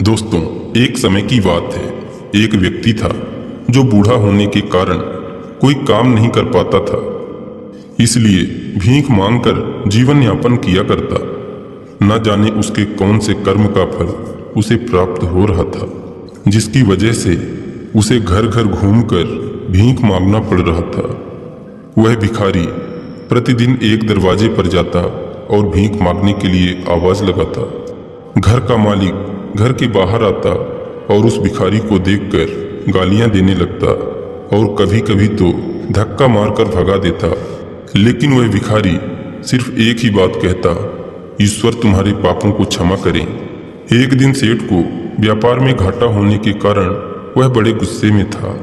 दोस्तों, एक समय की बात है। एक व्यक्ति था जो बूढ़ा होने के कारण कोई काम नहीं कर पाता था, इसलिए भीख मांगकर जीवन यापन किया करता। न जाने उसके कौन से कर्म का फल उसे प्राप्त हो रहा था, जिसकी वजह से उसे घर घर घूमकर भीख मांगना पड़ रहा था। वह भिखारी प्रतिदिन एक दरवाजे पर जाता और भीख मांगने के लिए आवाज लगाता। घर का मालिक घर के बाहर आता और उस भिखारी को देखकर गालियां देने लगता और कभी कभी तो धक्का मारकर भगा देता। लेकिन वह भिखारी सिर्फ एक ही बात कहता, ईश्वर तुम्हारे पापों को क्षमा करें। एक दिन सेठ को व्यापार में घाटा होने के कारण वह बड़े गुस्से में था।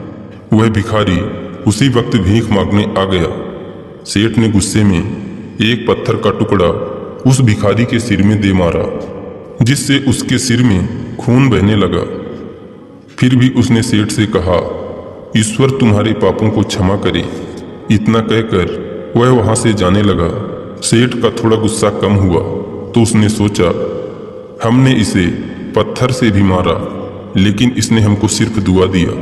वह भिखारी उसी वक्त भीख मांगने आ गया। सेठ ने गुस्से में एक पत्थर का टुकड़ा उस भिखारी के सिर में दे मारा, जिससे उसके सिर में खून बहने लगा। फिर भी उसने सेठ से कहा, ईश्वर तुम्हारे पापों को क्षमा करे। इतना कहकर वह वहां से जाने लगा। सेठ का थोड़ा गुस्सा कम हुआ तो उसने सोचा, हमने इसे पत्थर से भी मारा, लेकिन इसने हमको सिर्फ दुआ दिया।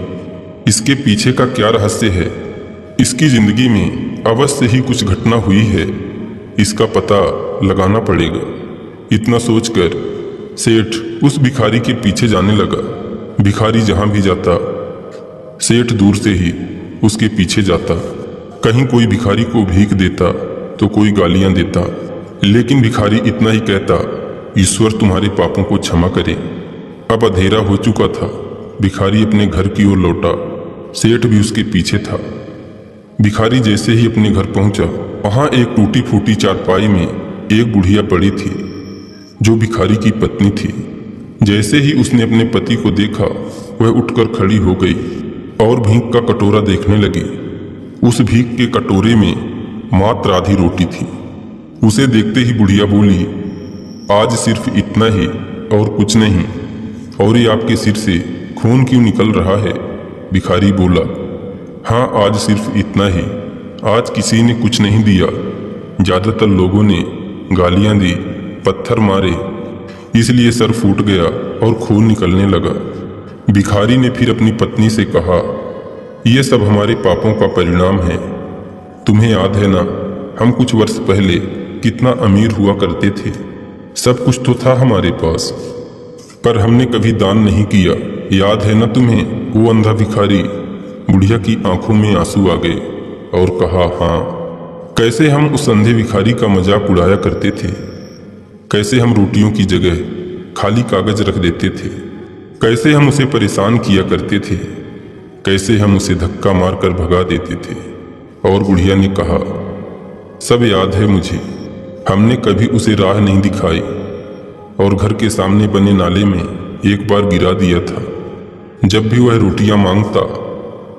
इसके पीछे का क्या रहस्य है? इसकी जिंदगी में अवश्य ही कुछ घटना हुई है, इसका पता लगाना पड़ेगा। इतना सोचकर सेठ उस भिखारी के पीछे जाने लगा। भिखारी जहां भी जाता, सेठ दूर से ही उसके पीछे जाता। कहीं कोई भिखारी को भीख देता तो कोई गालियां देता, लेकिन भिखारी इतना ही कहता, ईश्वर तुम्हारे पापों को क्षमा करे। अब अंधेरा हो चुका था। भिखारी अपने घर की ओर लौटा। सेठ भी उसके पीछे था। भिखारी जैसे ही अपने घर पहुंचा, वहां एक टूटी फूटी चारपाई में एक बुढ़िया पड़ी थी, जो भिखारी की पत्नी थी। जैसे ही उसने अपने पति को देखा, वह उठकर खड़ी हो गई और भीख का कटोरा देखने लगी। उस भीख के कटोरे में मात्र आधी रोटी थी। उसे देखते ही बुढ़िया बोली, आज सिर्फ इतना ही और कुछ नहीं। और ये आपके सिर से खून क्यों निकल रहा है? भिखारी बोला, हाँ, आज सिर्फ इतना ही। आज किसी ने कुछ नहीं दिया। ज्यादातर लोगों ने गालियां दी, पत्थर मारे, इसलिए सर फूट गया और खून निकलने लगा। भिखारी ने फिर अपनी पत्नी से कहा, यह सब हमारे पापों का परिणाम है। तुम्हें याद है ना, हम कुछ वर्ष पहले कितना अमीर हुआ करते थे। सब कुछ तो था हमारे पास, पर हमने कभी दान नहीं किया। याद है ना तुम्हें? वो अंधा भिखारी। बुढ़िया की आंखों में आंसू आ गए और कहा, हाँ, कैसे हम उस अंधे भिखारी का मजाक उड़ाया करते थे। कैसे हम रोटियों की जगह खाली कागज रख देते थे। कैसे हम उसे परेशान किया करते थे। कैसे हम उसे धक्का मारकर भगा देते थे। और बुढ़िया ने कहा, सब याद है मुझे। हमने कभी उसे राह नहीं दिखाई और घर के सामने बने नाले में एक बार गिरा दिया था। जब भी वह रोटियां मांगता,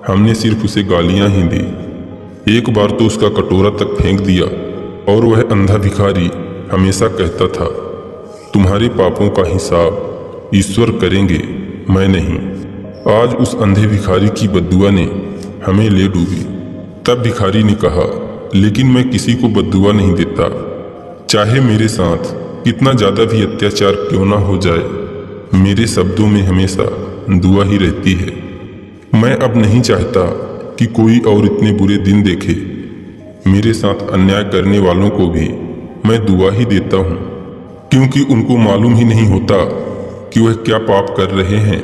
हमने सिर्फ उसे गालियां ही दी। एक बार तो उसका कटोरा तक फेंक दिया। और वह अंधा भिखारी हमेशा कहता था, तुम्हारे पापों का हिसाब ईश्वर करेंगे, मैं नहीं। आज उस अंधे भिखारी की बद्दुआ ने हमें ले डूबी। तब भिखारी ने कहा, लेकिन मैं किसी को बद्दुआ नहीं देता, चाहे मेरे साथ कितना ज्यादा भी अत्याचार क्यों ना हो जाए। मेरे शब्दों में हमेशा दुआ ही रहती है। मैं अब नहीं चाहता कि कोई और इतने बुरे दिन देखे। मेरे साथ अन्याय करने वालों को भी मैं दुआ ही देता हूँ, क्योंकि उनको मालूम ही नहीं होता कि वह क्या पाप कर रहे हैं,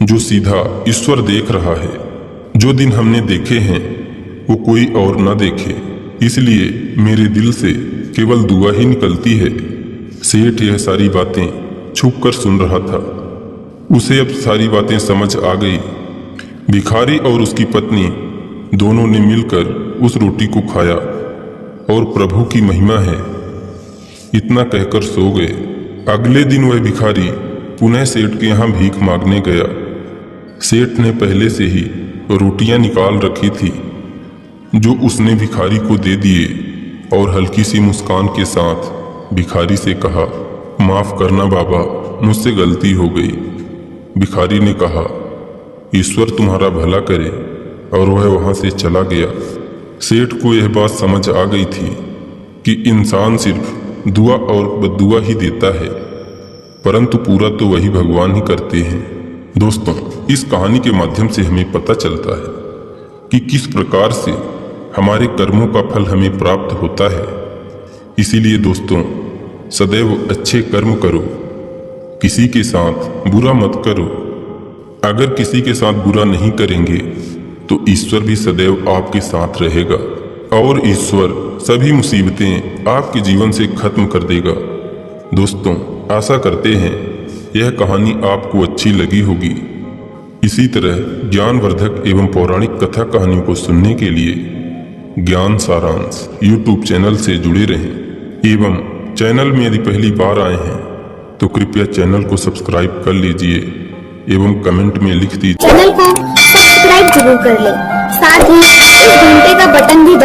जो सीधा ईश्वर देख रहा है। जो दिन हमने देखे हैं वो कोई और न देखे, इसलिए मेरे दिल से केवल दुआ ही निकलती है। सेठ यह सारी बातें छुप कर सुन रहा था। उसे अब सारी बातें समझ आ गई। भिखारी और उसकी पत्नी दोनों ने मिलकर उस रोटी को खाया और प्रभु की महिमा है, इतना कहकर सो गए। अगले दिन वह भिखारी पुनः सेठ के यहाँ भीख मांगने गया। सेठ ने पहले से ही रोटियां निकाल रखी थी, जो उसने भिखारी को दे दिए और हल्की सी मुस्कान के साथ भिखारी से कहा, माफ करना बाबा, मुझसे गलती हो गई। भिखारी ने कहा, ईश्वर तुम्हारा भला करे, और वह वहां से चला गया। सेठ को यह बात समझ आ गई थी कि इंसान सिर्फ दुआ और बद्दुआ ही देता है, परंतु पूरा तो वही भगवान ही करते हैं। दोस्तों, इस कहानी के माध्यम से हमें पता चलता है कि किस प्रकार से हमारे कर्मों का फल हमें प्राप्त होता है। इसीलिए दोस्तों, सदैव अच्छे कर्म करो, किसी के साथ बुरा मत करो। अगर किसी के साथ बुरा नहीं करेंगे तो ईश्वर भी सदैव आपके साथ रहेगा और ईश्वर सभी मुसीबतें आपके जीवन से खत्म कर देगा। दोस्तों, आशा करते हैं यह कहानी आपको अच्छी लगी होगी। इसी तरह ज्ञानवर्धक एवं पौराणिक कथा कहानियों को सुनने के लिए ज्ञान सारांश YouTube चैनल से जुड़े रहें एवं चैनल में यदि पहली बार आए हैं तो कृपया चैनल को सब्सक्राइब कर लीजिए एवं कमेंट में लिख दीजिए। चैनल को सब्सक्राइब जरूर कर लें, साथ ही इस घंटे का बटन भी